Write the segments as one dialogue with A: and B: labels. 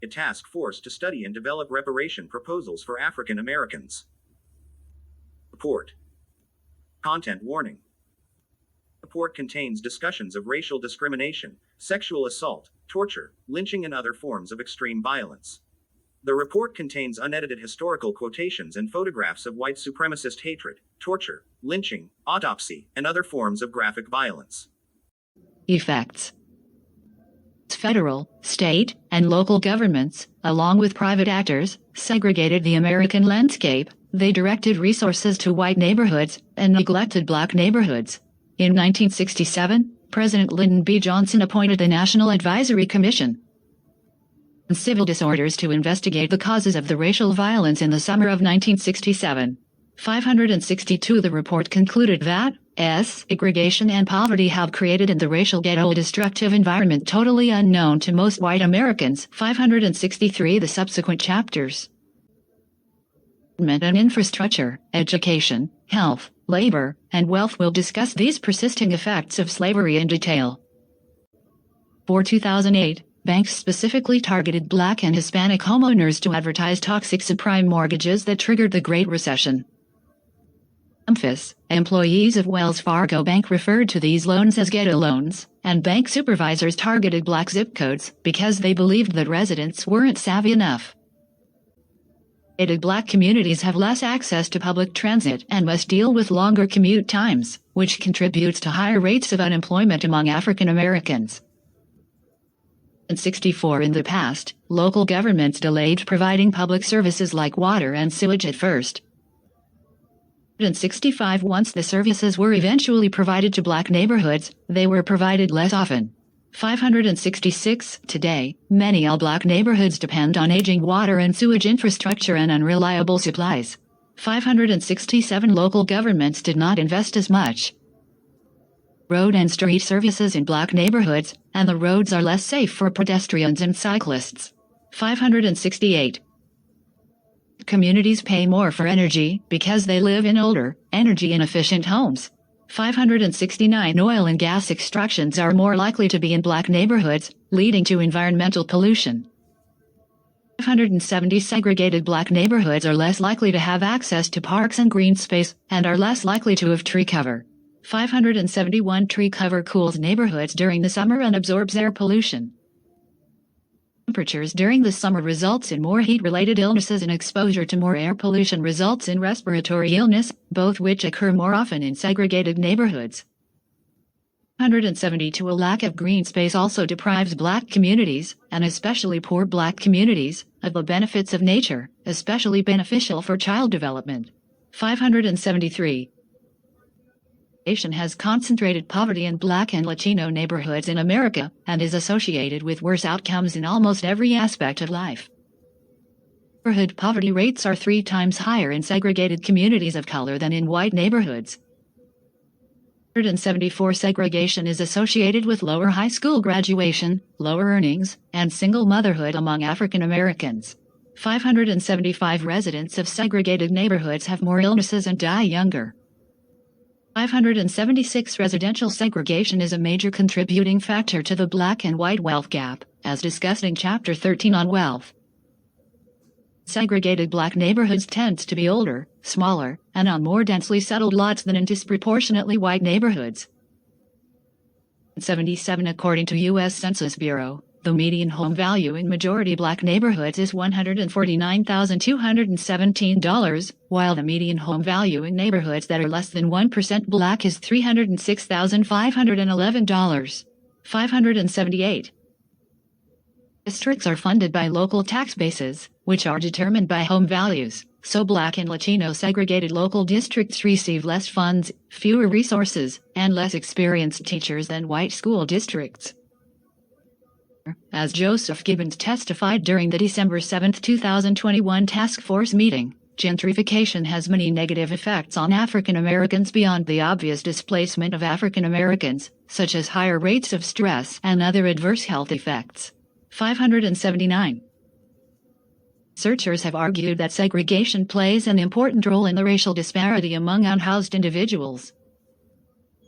A: a task force to study and develop reparation proposals for African Americans. Report. Content warning. Report contains discussions of racial discrimination, sexual assault, torture, lynching and other forms of extreme violence. The report contains unedited historical quotations and photographs of white supremacist hatred, torture, lynching, autopsy, and other forms of graphic violence.
B: Effects. Federal, state, and local governments, along with private actors, segregated the American landscape. They directed resources to white neighborhoods and neglected black neighborhoods. In 1967, President Lyndon B. Johnson appointed the National Advisory Commission on Civil Disorders to investigate the causes of the racial violence in the summer of 1967. 562 The report concluded that segregation and poverty have created in the racial ghetto a destructive environment totally unknown to most white Americans. 563 The subsequent chapters and infrastructure, education, health, labor, and wealth will discuss these persisting effects of slavery in detail. For 2008, banks specifically targeted Black and Hispanic homeowners to advertise toxic subprime mortgages that triggered the Great Recession. Memphis, employees of Wells Fargo Bank referred to these loans as ghetto loans, and bank supervisors targeted Black zip codes because they believed that residents weren't savvy enough. Black communities have less access to public transit and must deal with longer commute times, which contributes to higher rates of unemployment among African Americans. In 64 In the past, local governments delayed providing public services like water and sewage at first. In 65 Once the services were eventually provided to Black neighborhoods, they were provided less often. 566 Today, many all-Black neighborhoods depend on aging water and sewage infrastructure and unreliable supplies. 567 Local governments did not invest as much road and street services in Black neighborhoods, and the roads are less safe for pedestrians and cyclists. 568 Communities pay more for energy because they live in older, energy-inefficient homes. 569 Oil and gas extractions are more likely to be in Black neighborhoods, leading to environmental pollution. 570 Segregated Black neighborhoods are less likely to have access to parks and green space, and are less likely to have tree cover. 571 Tree cover cools neighborhoods during the summer and absorbs air pollution. Temperatures during the summer results in more heat-related illnesses, and exposure to more air pollution results in respiratory illness, both which occur more often in segregated neighborhoods. 172 A lack of green space also deprives Black communities, and especially poor Black communities, of the benefits of nature, especially beneficial for child development. 573 has concentrated poverty in Black and Latino neighborhoods in America, and is associated with worse outcomes in almost every aspect of life. Neighborhood poverty rates are 3 times higher in segregated communities of color than in white neighborhoods. 174 Segregation is associated with lower high school graduation, lower earnings, and single motherhood among African Americans. 575 Residents of segregated neighborhoods have more illnesses and die younger. 576 Residential segregation is a major contributing factor to the Black and white wealth gap, as discussed in Chapter 13 on wealth. Segregated Black neighborhoods tend to be older, smaller, and on more densely settled lots than in disproportionately white neighborhoods. 77 According to U.S. Census Bureau, the median home value in majority Black neighborhoods is $149,217, while the median home value in neighborhoods that are less than 1% Black is $306,511. 578 Districts are funded by local tax bases, which are determined by home values, so Black and Latino segregated local districts receive less funds, fewer resources, and less experienced teachers than white school districts. As Joseph Gibbons testified during the December 7, 2021 task force meeting, gentrification has many negative effects on African Americans beyond the obvious displacement of African Americans, such as higher rates of stress and other adverse health effects. 579 Researchers have argued that segregation plays an important role in the racial disparity among unhoused individuals.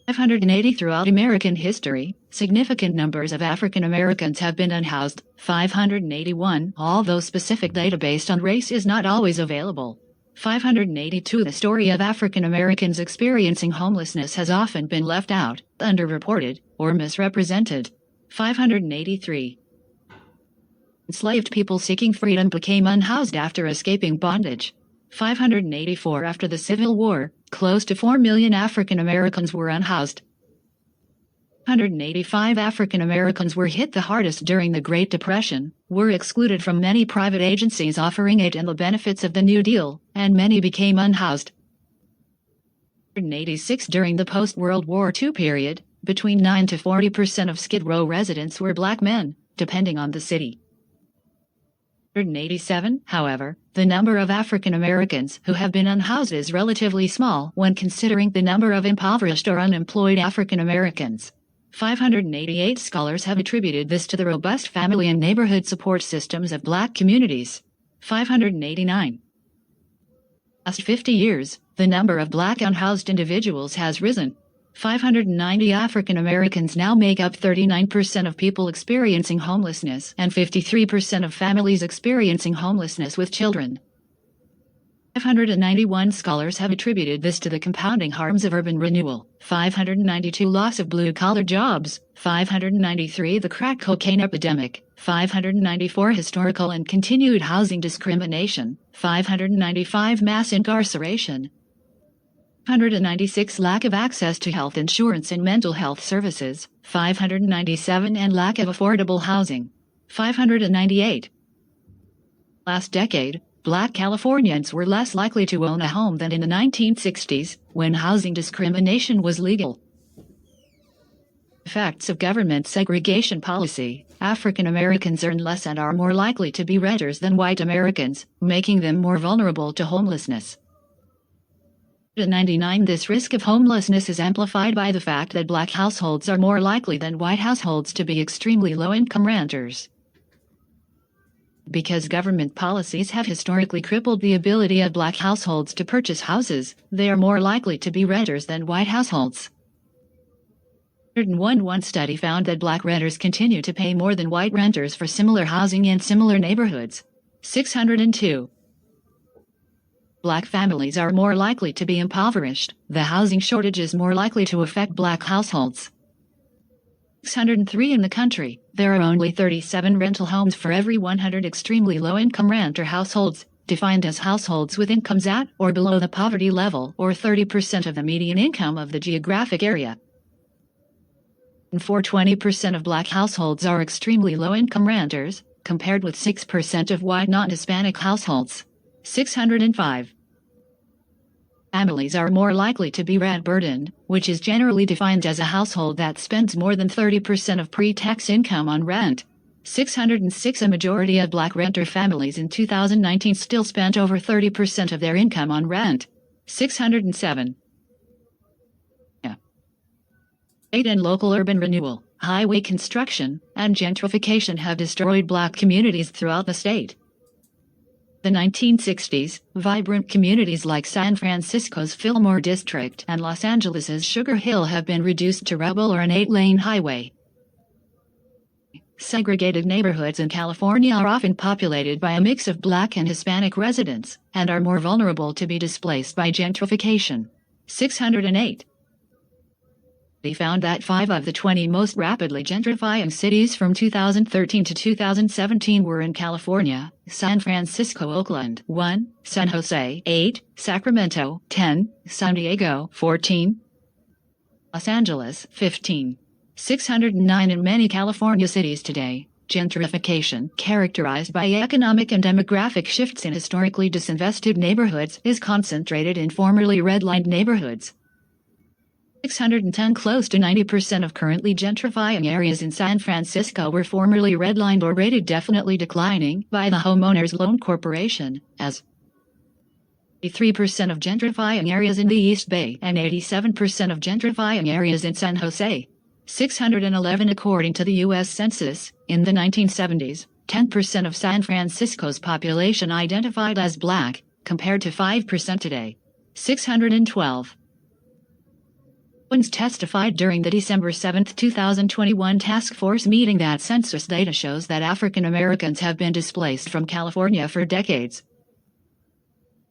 B: 580 throughout American history, significant numbers of African Americans have been unhoused. 581, although specific data based on race is not always available. 582, the story of African Americans experiencing homelessness has often been left out, underreported, or misrepresented. 583. Enslaved people seeking freedom became unhoused after escaping bondage. 584, after the Civil War, close to 4 million African Americans were unhoused. 185 African Americans were hit the hardest during the Great Depression, were excluded from many private agencies offering aid and the benefits of the New Deal, and many became unhoused. 186 during the post-World War II period, between 9 to 40% of Skid Row residents were black men, depending on the city. 187, however, the number of African Americans who have been unhoused is relatively small when considering the number of impoverished or unemployed African Americans. 588 scholars have attributed this to the robust family and neighborhood support systems of black communities. 589. Last 50 years, the number of black unhoused individuals has risen. 590 African Americans now make up 39% of people experiencing homelessness and 53% of families experiencing homelessness with children. 591 scholars have attributed this to the compounding harms of urban renewal. 592 loss of blue-collar jobs. 593 the crack cocaine epidemic. 594 historical and continued housing discrimination. 595 mass incarceration. 596 lack of access to health insurance and mental health services. 597 and lack of affordable housing. 598. Last decade, black Californians were less likely to own a home than in the 1960s, when housing discrimination was legal. Effects of government segregation policy: African Americans earn less and are more likely to be renters than white Americans, making them more vulnerable to homelessness. 99 This risk of homelessness is amplified by the fact that black households are more likely than white households to be extremely low-income renters. Because government policies have historically crippled the ability of black households to purchase houses, they are more likely to be renters than white households. One study found that black renters continue to pay more than white renters for similar housing in similar neighborhoods. 602. Black families are more likely to be impoverished. The housing shortage is more likely to affect black households. 603 In the country, there are only 37 rental homes for every 100 extremely low-income renter households, defined as households with incomes at or below the poverty level or 30% of the median income of the geographic area. 20% of black households are extremely low-income renters, compared with 6% of white non-Hispanic households. 605. Families are more likely to be rent-burdened, which is generally defined as a household that spends more than 30% of pre-tax income on rent. 606 A majority of black renter families in 2019 still spent over 30% of their income on rent. 607. State and local urban renewal, highway construction, and gentrification have destroyed black communities throughout the state. The 1960s, vibrant communities like San Francisco's Fillmore District and Los Angeles's Sugar Hill have been reduced to rubble or an 8-lane highway. Segregated neighborhoods in California are often populated by a mix of black and Hispanic residents, and are more vulnerable to be displaced by gentrification. 608. They found that 5 of the 20 most rapidly gentrifying cities from 2013 to 2017 were in California: San Francisco, Oakland 1, San Jose 8, Sacramento 10, San Diego 14, Los Angeles 15. 609 In many California cities today, gentrification, characterized by economic and demographic shifts in historically disinvested neighborhoods, is concentrated in formerly redlined neighborhoods. 610 Close to 90% of currently gentrifying areas in San Francisco were formerly redlined or rated definitely declining by the Homeowners Loan Corporation, as 83% of gentrifying areas in the East Bay and 87% of gentrifying areas in San Jose. 611 According to the U.S. Census, in the 1970s, 10% of San Francisco's population identified as black, compared to 5% today. 612. Owens testified during the December 7, 2021 task force meeting that census data shows that African Americans have been displaced from California for decades.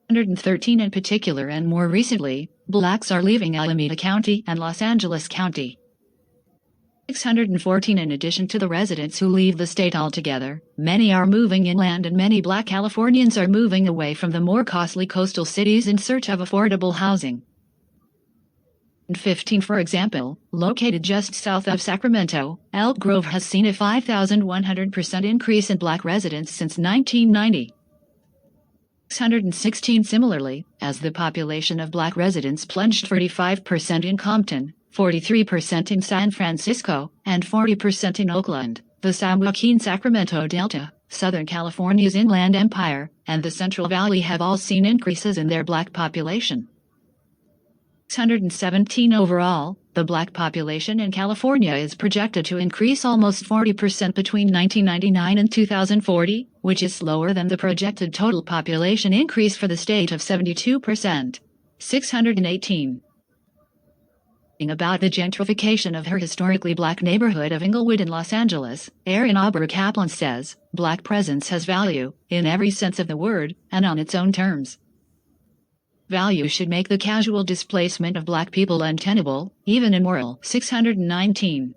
B: 113 in particular, and more recently, blacks are leaving Alameda County and Los Angeles County. 614 in addition to the residents who leave the state altogether. Many are moving inland, and many black Californians are moving away from the more costly coastal cities in search of affordable housing. 15, for example, located just south of Sacramento, Elk Grove has seen a 5,100% increase in black residents since 1990. 616 similarly, as the population of black residents plunged 35% in Compton, 43% in San Francisco, and 40% in Oakland, the San Joaquin-Sacramento Delta, Southern California's Inland Empire, and the Central Valley have all seen increases in their black population. 617 overall, the black population in California is projected to increase almost 40% between 1999 and 2040, which is slower than the projected total population increase for the state of 72%. 618. About the gentrification of her historically black neighborhood of Inglewood in Los Angeles, Erin Auber Kaplan says, black presence has value, in every sense of the word, and on its own terms. Value should make the casual displacement of black people untenable, even immoral. 619.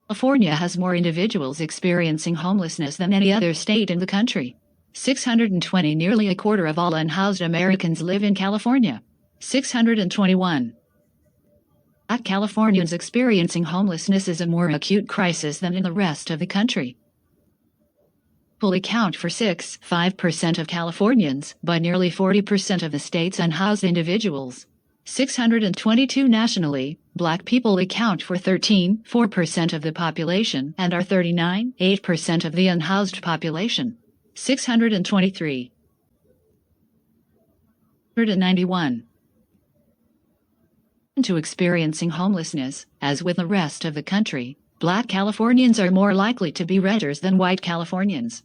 B: California has more individuals experiencing homelessness than any other state in the country. 620. Nearly a quarter of all unhoused Americans live in California. 621. Black Californians experiencing homelessness is a more acute crisis than in the rest of the country. People account for 5% of Californians, but nearly 40% of the state's unhoused individuals. 622 nationally, black people account for 13.4% of the population and are 39.8% of the unhoused population. 623. 191. To experiencing homelessness, as with the rest of the country, black Californians are more likely to be renters than white Californians.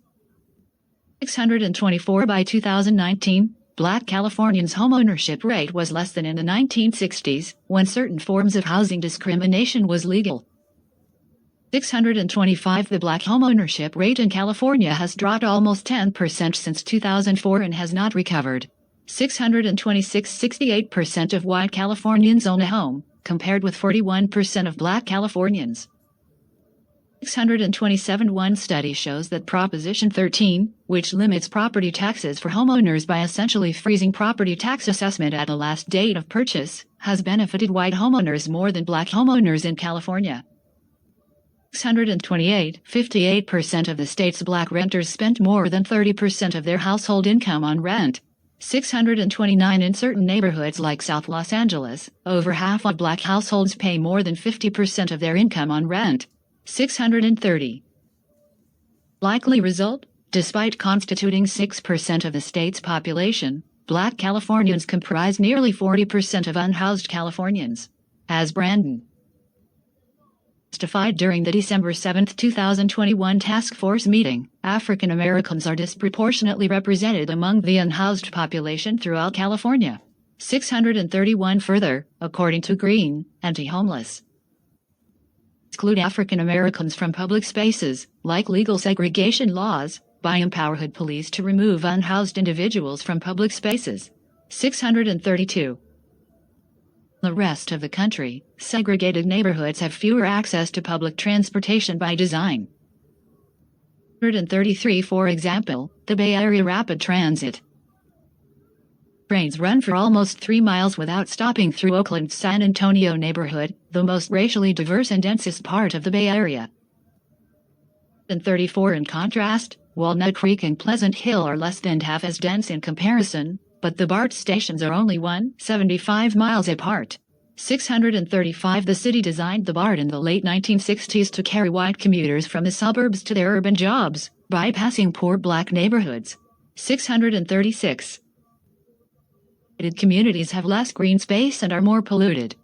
B: 624. By 2019, black Californians' homeownership rate was less than in the 1960s, when certain forms of housing discrimination was legal. 625. The black homeownership rate in California has dropped almost 10% since 2004 and has not recovered. 626. 68% of white Californians own a home, compared with 41% of black Californians. 627. One study shows that Proposition 13, which limits property taxes for homeowners by essentially freezing property tax assessment at the last date of purchase, has benefited white homeowners more than black homeowners in California. 628. 58% of the state's black renters spent more than 30% of their household income on rent. 629. In certain neighborhoods like South Los Angeles, over half of black households pay more than 50% of their income on rent. 630. Likely result? Despite constituting 6% of the state's population, black Californians comprise nearly 40% of unhoused Californians. As Brandon testified during the December 7, 2021 task force meeting, African Americans are disproportionately represented among the unhoused population throughout California. 631. Further, according to Green, anti-homeless exclude African Americans from public spaces, like legal segregation laws, by empowered police to remove unhoused individuals from public spaces. 632. The rest of the country, segregated neighborhoods have fewer access to public transportation by design. 133. For example, the Bay Area Rapid Transit trains run for almost 3 miles without stopping through Oakland's San Antonio neighborhood, the most racially diverse and densest part of the Bay Area. 34. In contrast, Walnut Creek and Pleasant Hill are less than half as dense in comparison, but the BART stations are only 175 miles apart. 635. The city designed the BART in the late 1960s to carry white commuters from the suburbs to their urban jobs, bypassing poor black neighborhoods. 636. Communities have less green space and are more polluted.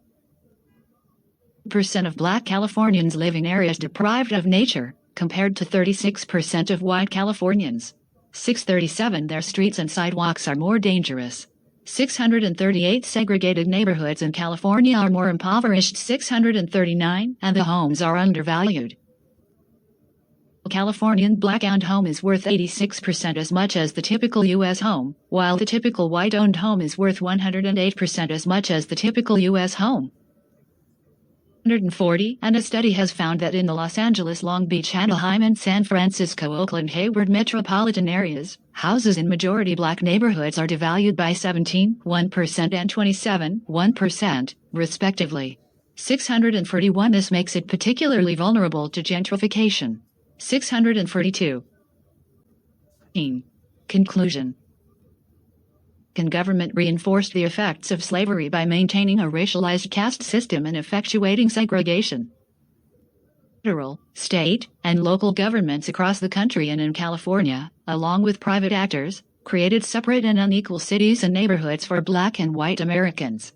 B: % of black Californians live in areas deprived of nature, compared to 36% of white Californians. 637. Their streets and sidewalks are more dangerous. 638 segregated neighborhoods in California are more impoverished 639, and the homes are undervalued. A Californian black-owned home is worth 86% as much as the typical U.S. home, while the typical white-owned home is worth 108% as much as the typical U.S. home. 140, and a study has found that in the Los Angeles, Long Beach, Anaheim, and San Francisco, Oakland, Hayward metropolitan areas, houses in majority black neighborhoods are devalued by 17.1% and 27.1%, respectively. 641. This makes it particularly vulnerable to gentrification. 642. Conclusion. Government reinforced the effects of slavery by maintaining a racialized caste system and effectuating segregation. Federal, state, and local governments across the country and in California, along with private actors, created separate and unequal cities and neighborhoods for black and white Americans.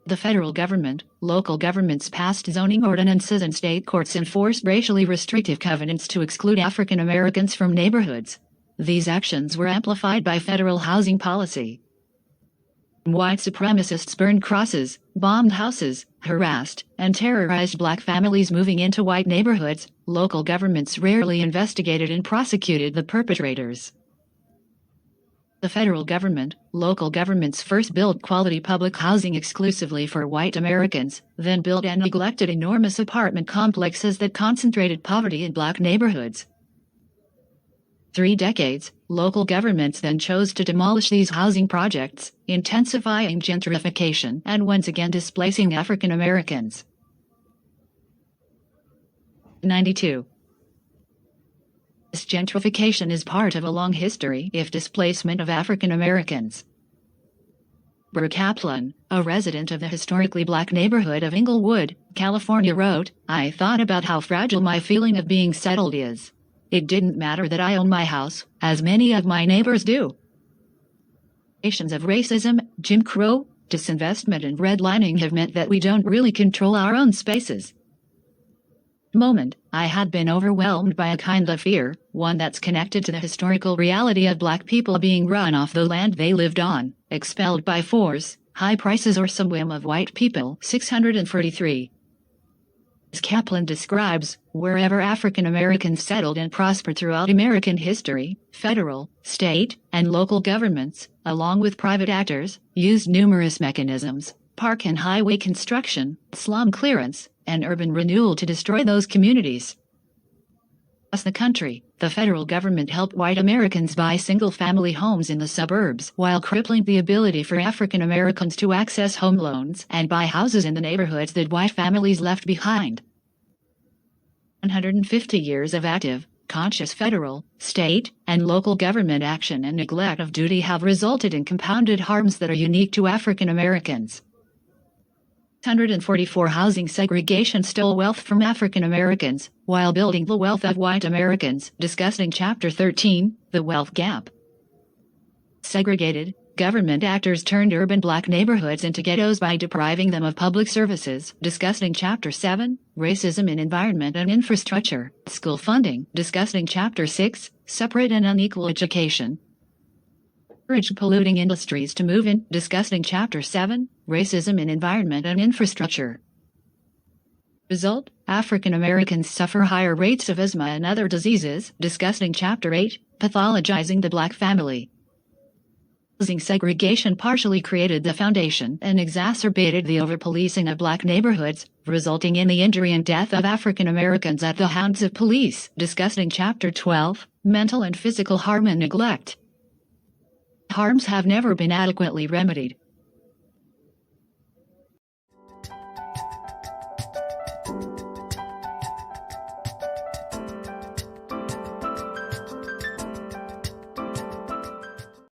B: The federal government, local governments passed zoning ordinances, and state courts enforced racially restrictive covenants to exclude African Americans from neighborhoods. These actions were amplified by federal housing policy. White supremacists burned crosses, bombed houses, harassed, and terrorized black families moving into white neighborhoods. Local governments rarely investigated and prosecuted the perpetrators. The federal government, local governments first built quality public housing exclusively for white Americans, then built and neglected enormous apartment complexes that concentrated poverty in black neighborhoods. 3 decades, local governments then chose to demolish these housing projects, intensifying gentrification and once again displacing African Americans. 92. This gentrification is part of a long history of displacement of African Americans. Burr Kaplan, a resident of the historically black neighborhood of Inglewood, California, wrote, "I thought about how fragile my feeling of being settled is. It didn't matter that I own my house, as many of my neighbors do. Generations of racism, Jim Crow, disinvestment, and redlining have meant that we don't really control our own spaces." Moment, I had been overwhelmed by a kind of fear, one that's connected to the historical reality of black people being run off the land they lived on, expelled by force, high prices, or some whim of white people. 643. As Kaplan describes, wherever African Americans settled and prospered throughout American history, federal, state, and local governments, along with private actors, used numerous mechanisms, park and highway construction, slum clearance, and urban renewal to destroy those communities. Across the country, the federal government helped white Americans buy single-family homes in the suburbs while crippling the ability for African Americans to access home loans and buy houses in the neighborhoods that white families left behind. 150 years of active, conscious federal, state, and local government action and neglect of duty have resulted in compounded harms that are unique to African Americans. 144 Housing segregation stole wealth from African Americans, while building the wealth of white Americans. Discussing Chapter 13, The Wealth Gap. Segregated, government actors turned urban black neighborhoods into ghettos by depriving them of public services. Discussing Chapter 7, Racism in Environment and Infrastructure. School funding. Discussing Chapter 6, Separate and Unequal Education. Encourage polluting industries to move in. Discussing Chapter 7, Racism in Environment and Infrastructure. Result, African Americans suffer higher rates of asthma and other diseases. Discussing Chapter 8, Pathologizing the Black Family. Housing segregation partially created the foundation and exacerbated the over-policing of black neighborhoods, resulting in the injury and death of African Americans at the hands of police. Discussing Chapter 12, Mental and Physical Harm and Neglect. Harms have never been adequately remedied,